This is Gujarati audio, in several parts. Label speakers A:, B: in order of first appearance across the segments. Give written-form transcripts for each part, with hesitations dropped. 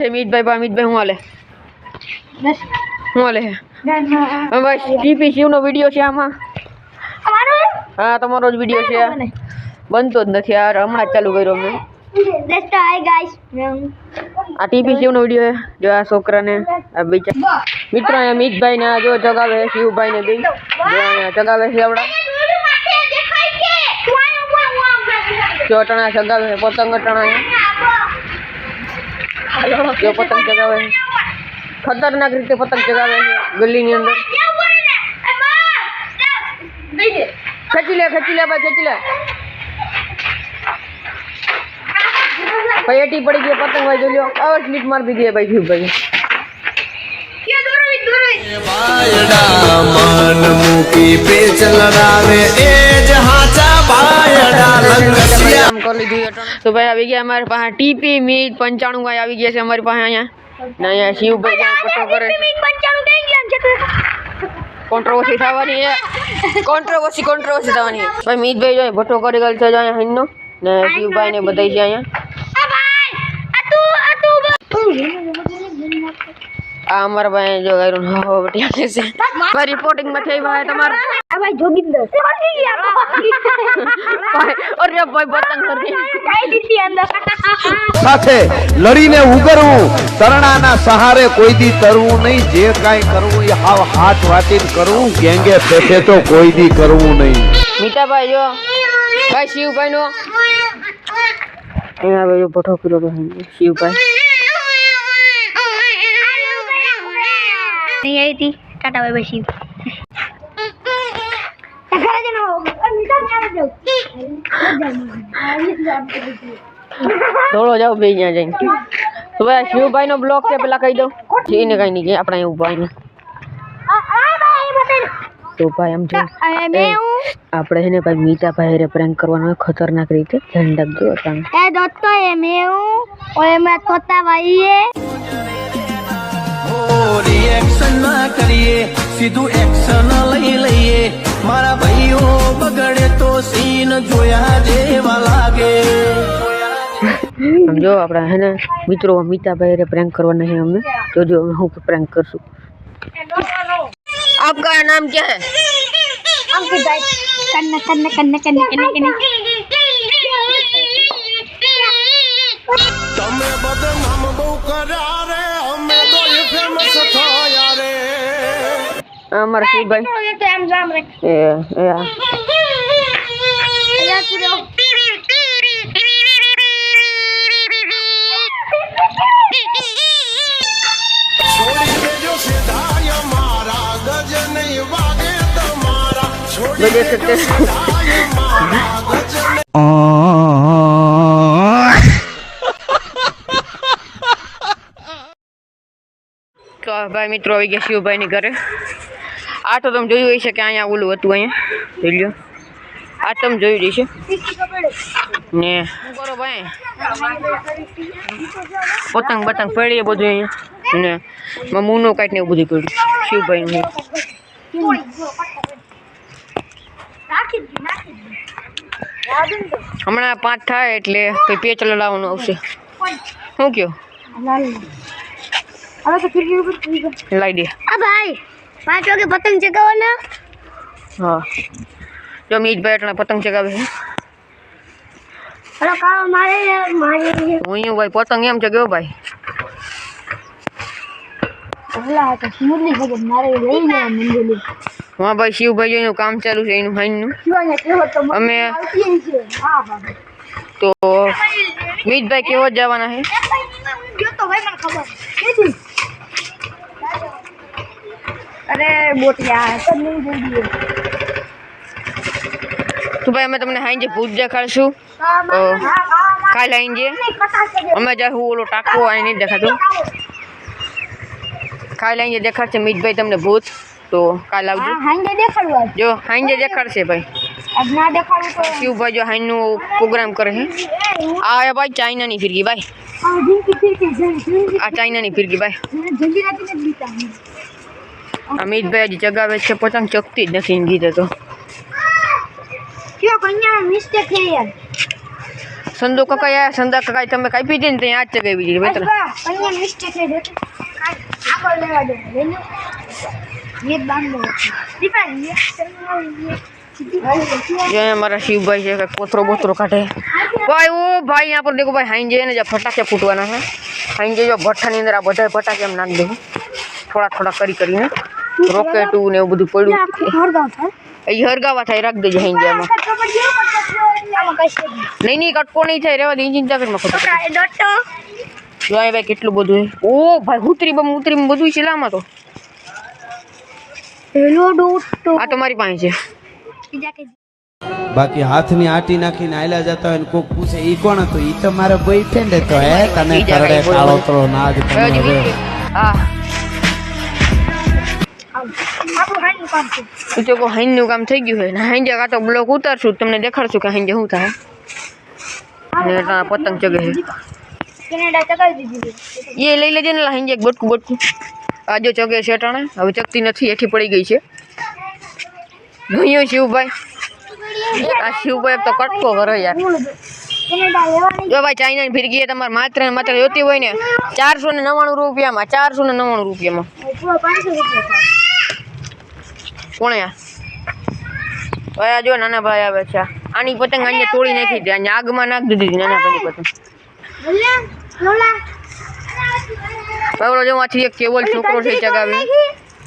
A: અમિતભાઈ હું હાલે બસ ટીપી શિવ નો વિડીયો છે આમાં હા તમારો જ વિડીયો છે બનતો જ નથી યાર હમણાં જ ચાલુ કર્યો મેં આ ટીપી શિવ નો વિડીયો જો આ છોકરાને આ બીજા મિત્રો અમિતભાઈ ને જો જગાવે શિવભાઈ ને બી જગાવે છે આપડા જો ટણા જગાવે પતંગ ટણા जो पतंग चगावे खतरनाक रीते पतंग चगावे गली ની અંદર ખેંચી લે ભાઈ ખેંચી લે પૈટી પડી ગઈ પતંગ ભાઈ જોજો આવ સ્લીપ માર દીધી है भाई जीव भाई
B: बायडा मन मुकी पे चल रावे ए जहाचा बायडा लंगसिया
A: काम कर लीधું तो भाई આવી ગયા અમાર પાસે ટીપી મીટ 95 ભાઈ આવી ગયા છે અમારી પાસે અહીંયા ને અહીંયા શિવભાઈ ફોટો કરે મીટ 95 કઈ ગયા છે કોન્ટ્રોવર્સી થવાની છે કોન્ટ્રોવર્સી થવાની ભાઈ મીતભાઈ જો ફોટો કરી ગયેલ છે અહીંયા હિન્નો ને શિવભાઈ ને બધાઈ છે અહીંયા આ અમારા ભાઈ જો ગાયરો હા બટિયા છે ભાઈ રિપોર્ટિંગ માં થઈ ભાઈ તમાર આ ભાઈ જોગિંદર ભાઈ और ये भाई पतंग कर दे काई દીધી અંદર
B: સાથે લડીને ઉગરવું તરણાના સહારે કોઈ દી તરવું નહીં જે કાઈ કરવું એ હાવ હાથ વાટીને કરવું ગેંગે ફેફે તો કોઈ દી કરવું નહીં
A: મીઠાભાઈ જો ભાઈ શિવભાઈ નો એના ભાઈ ફોટો કર્યો તો શિવભાઈ
C: नहीं आई थी टाटा बाय बाय शिव
A: દોડો જાવ બે ત્યાં જઈને તો ભાઈ શિવભાઈ નો બ્લોક છે પેલા કહી દો એને કઈ નહીં કે આપણે એવું ભાઈ તો ભાઈ આમ જો આપણે છે ને ભાઈ મીઠાભાઈ રે પ્રેન્ક કરવાનો ખતરનાક રીતે ધ્યાન રાખજો તમે
C: ए दोस्तों ये मैं हूं और मैं तोता भाई है
B: रिएक्शन ना करिए सीधू एक्शन लई लઈએ मारा भाईओ बगड़े तो सीन જોયા જેવા લાગે
A: સમજો આપણા હે ને મિત્રો મીઠાભાઈ રે પ્રેન્ક કરવાના है हमें तो जो હું પ્રેન્ક કરશું आपका नाम क्या है
C: अंकित भाई कन्ने
B: તમે બદનામ બહુ કર્યા રે અમે તો એ ફેમસ થયા રે
A: અમારા શિવભાઈ
C: तो हम जाम रे
A: એ
C: यार पूरा
B: છોડી દેજો સીધાય મારા ગજ નહીં વાગે તમારા છોડી
A: બજે
B: દેજો
A: સત્ય
B: સીધાય મારા ગજ
A: તો ભાઈ મિત્રો આવી ગયા શિવભાઈ ની ઘરે આ તો તમે જોયું હશે કે અહીંયા ઓલું હતું અહીંયા જોઈ લ્યો આ તમે જોયું હશે ને કરો ભાઈ પતંગ પડી બધું અહીંયા ને મમ્મુનો કાંઈક ને એવું બધું પડ્યું શિવભાઈ હમણાં 5 થાય એટલે કઈ પેચ લાવવાનું આવશે શું કયો
C: अब तो फिर
A: લાવી દે
C: भाई 5 वागे पतंग चगावना
A: હા જો મીઠભાઈ એટલે પતંગ ચગાવે છે
C: हेलो का मारे
A: હું અહીંયા ભાઈ પતંગ એમ ચગાવ્યો ભાઈ
C: ઓલા તો મુરલી ભગત મારે લઈ ગયા મંદિર
A: હા ભાઈ શિવભાઈ એનું કામ ચાલુ છે એનું હાઈનું
C: શિવાને કેવો તો
A: અમે
C: આવતી છે હા હા
A: તો મીઠભાઈ કેવો જવાના છે
C: ગયો તો ભાઈ મને ખબર કેથી અરે બોટિયા તો નહીં જોઈએ
A: તો ભાઈ અમે તમને હાઈ જે ભૂત દેખાડશું કાલે આવીને અમે જાઉં ઓલો ટાકો અહીં નહીં દેખાતો કાલે આવીને દેખાડશે મીઠભાઈ તમને ભૂત તો કાલે આવજો
C: હાંજે દેખાડવા
A: જો હાઈ દેખાડશે ભાઈ
C: अब ना देखाડું તો
A: શિવભાઈ જો હાઈનું પ્રોગ્રામ કરે છે આ ભાઈ ચાઇનાની ફિરકી ભાઈ
C: આ જિંદગી ફિરકી
A: આ ચાઇનાની ફિરકી ભાઈ
C: જલ્દી રાતી ને બીતા
A: અમિતભાઈ હજી જગાવે છે પતંગ ચકતી જ નથી ગીતે તો
C: ક્યો કન્યા મિસ્ટેક છે યાર
A: સંદો કાકા યાર સંદા કાકા તમે કાપી દે ને ત્યાં આજ ચગાવી દીધી બેતરા
C: અહીંયા મિસ્ટેક છે આગળ લેવા દે લઈ લો ये बांध लो दीपा ये
A: ये हमारा शिव भाई है कोतरो बोतरो काटे भाई ओ भाई यहाँ पर देखो भाई हाइन जे ने जब फटाके फूटवाना है हाइन जे जो भट्ठा ની અંદર આ બધા ફટાકે એમ નાખ દેવું થોડા થોડા કરી કરીને રોકેટ ને એવું બધું પડ્યું
C: हरगाव था
A: એ હરગાવા થાય રાખ દેજે હાइन જે માં નહીં કટકો નહીં થાય રેવા દે ઇન્જિન જાકેટ માં ફટાકે
C: डॉटो
A: જો આ ભાઈ કેટલું બધું છે ઓ ભાઈ ઉતરી બધું છે લામાં તો
C: हेलो डॉटो
A: આ તમારી પાસે છે
C: जाके
B: બાકી હાથની આટી નાખીને આયલા જતા હોય ને કોક પૂછે ઈ કોણ હતું ઈ તો મારો બોયફ્રેન્ડ હતો હે તને કરડે કાળો તરો નાગ તમે હવે
A: હા
C: आपको हाइन काम से
A: ઈ તો કો હાइन નું કામ થઈ ગયું છે ને હાइन જે કાતો બ્લોક ઉતારશું તમને દેખાડશું કે હાइन જે શું થાય ને આ પતંગ ચગે છે
C: कनाडा चगाई दीजिए
A: એ લઈ લેજે ને હાइन જે બટકું આ જો ચગે છે ટાણે હવે ચકતી નથી એઠી પડી ગઈ છે જોયો શિવભાઈ આ શિવભાઈ તો કટકો કરો યાર
C: कनाडा लेवानी
A: જો ભાઈ ચાઇના ફિરકી તમારે માત્ર ને માત્ર જોતી હોય ને 499 રૂપિયામાં 499 રૂપિયામાં
C: पूरा 500 रुपया था
A: કોણે આ ભાઈ આ જો નાના ભાઈ આવે છે આની પતંગ આને તોડી નાખી દે આને આગમાં નાખ દીધી નાના ભાઈની પતંગ
C: बोला लोला
A: ભાઈ જો આથી એક કેવલ છોકરો છે ચગાવી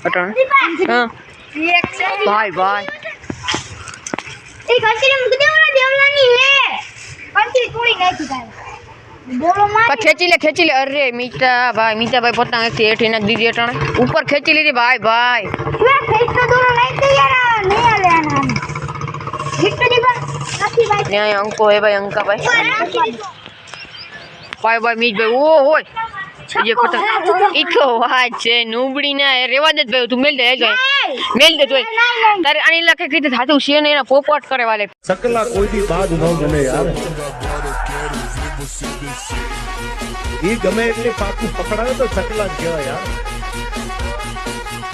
A: અટણ હા
C: एक से
A: ભાઈ ભાઈ
C: એ કંટીને મૂકી દેવાના દેવલાની લે કંટી તોડી નાખી તારે બોલો માં
A: ખેંચી લે અરે મીઠાભાઈ પતંગ એકથી હેઠી નાખ દીધી અટાણે ઉપર ખેંચી લીધી ભાઈ
C: લે ફેસ તો દોરો નાખી દે યાર નહીં આલે આના હિટ દીવા નથી ભાઈ
A: ને અહીંયા અંકો હે ભાઈ અંકાભાઈ ભાઈ મીઠભાઈ ઓ હોય જે પતંગ ઈ તો વાત છે નુબડી ના રેવા દે ભાઈ તું મેલ દે મેલ દે જોઈ તારે આની લખે કીધું થાતું છે ને એના પોપટ કરે વાલે
D: सकला कोई भी बात न गमे यार ये गमे એટલે પાકું પકડાવે તો सकला કહેવાય યાર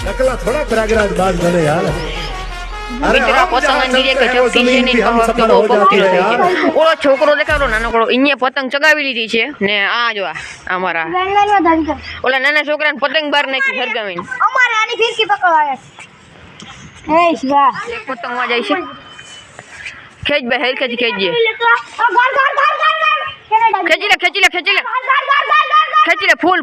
D: सकला થોડા પ્રયાગરાજ બાદ ગમે યાર
A: મિત્રા પતંગ અંદીરે કે ચપટી છે ને તો પોપટી થઈ ઓલો છોકરો દેખાડો નાનકડો ઇન્ને પતંગ ચગાવી લીધી છે ને આ જો અમારા
C: વેંગલમાં ધન કર
A: ઓલા નાના છોકરાને પતંગ બહાર નાખી હરગાવીને
C: અમારે આની ફિરકી પકડવા આવ્યા એ શિવા
A: એક પતંગ માં જાય છે ખેંચ બે હેર ખેંચજે
C: કનાડા
A: ખેંચી લે ફૂલ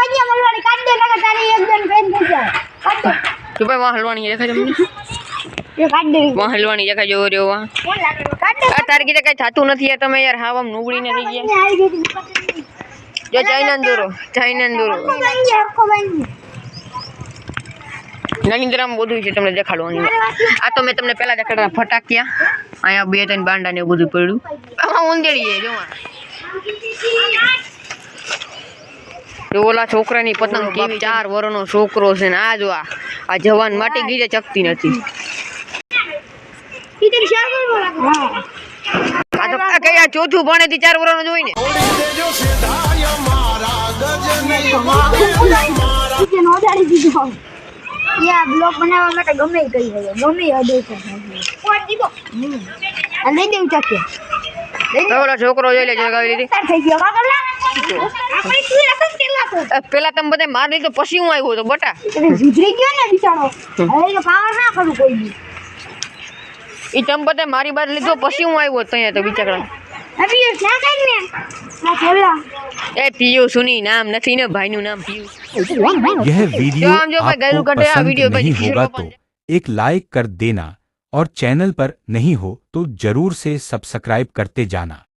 C: કન્યા મળવાની કાઢ દે નકર તારી એક જણ ફેન થઈ જાય કાઢ
A: તો ભાઈ વાહ હલવાની દેખાય તમને
C: દે કાઢ દે
A: વાહ હલવાની દેખાય જો રહ્યો વાહ
C: કોણ લાગે કાઢ દે
A: આ તારી કીધે કઈ થાતું નથી યાર તમે યાર હાવ આમ નુબળી ને થઈ ગયા
C: આવી ગઈ
A: જો ચાઇના દોરો નાની ગ્રામ બધું છે તમને દેખાડવાની આ તો મેં તમને પહેલા દેખાડ્યા ફટાકિયા અહીંયા 2-3 બાંડા ને એવું બધું પડ્યું આમાં ઉંદેડી છે જો ઓલા છોકરાની પતંગ કેવી 4 વર્ષનો છોકરો છે ને આ જો આ જવાન માટી ગીરે ચકતી નથી
C: ઇધર શાગર બોલા
A: આ તો આ કઈ આ ચોથું ભણે થી 4 વર્ષનો જોઈને
C: કે નો દાડી દીધો યા બ્લોગ બનાવવા માટે ગમે કઈ હોય ગમે હદે છે કોણ દીધો આ લઈ દેવું ચાકે
A: તો ઓલો છોકરો જોઈ લે જગાવી લીધી
C: થઈ ગયો કાકલા આપણે તું રસમ કેલા તો
A: પેલા તમે બધા માર લીધો પછી હું આવ્યો તો બટા
C: સુધરી ગયો ને બિચારો હવે તો પાવર ના કરું કોઈ બી
A: ઈ તમે બધા મારી બાર લીધો પછી હું આવ્યો તો અહીંયા તો બિચારા
C: અભી ના કર ને ના ખેલા
A: એ પિયુ સુની નામ નથી ને ભાઈનું નામ પિયુ
E: यह वीडियो
A: जो हम जो भाई गैरू
E: आपको
A: कटे, आ
E: पसंद
A: वीडियो भाई
E: नहीं
A: किसी
E: होगा
A: को
E: तो एक लाइक कर देना और चैनल पर नहीं हो तो जरूर से सब्सक्राइब करते जाना।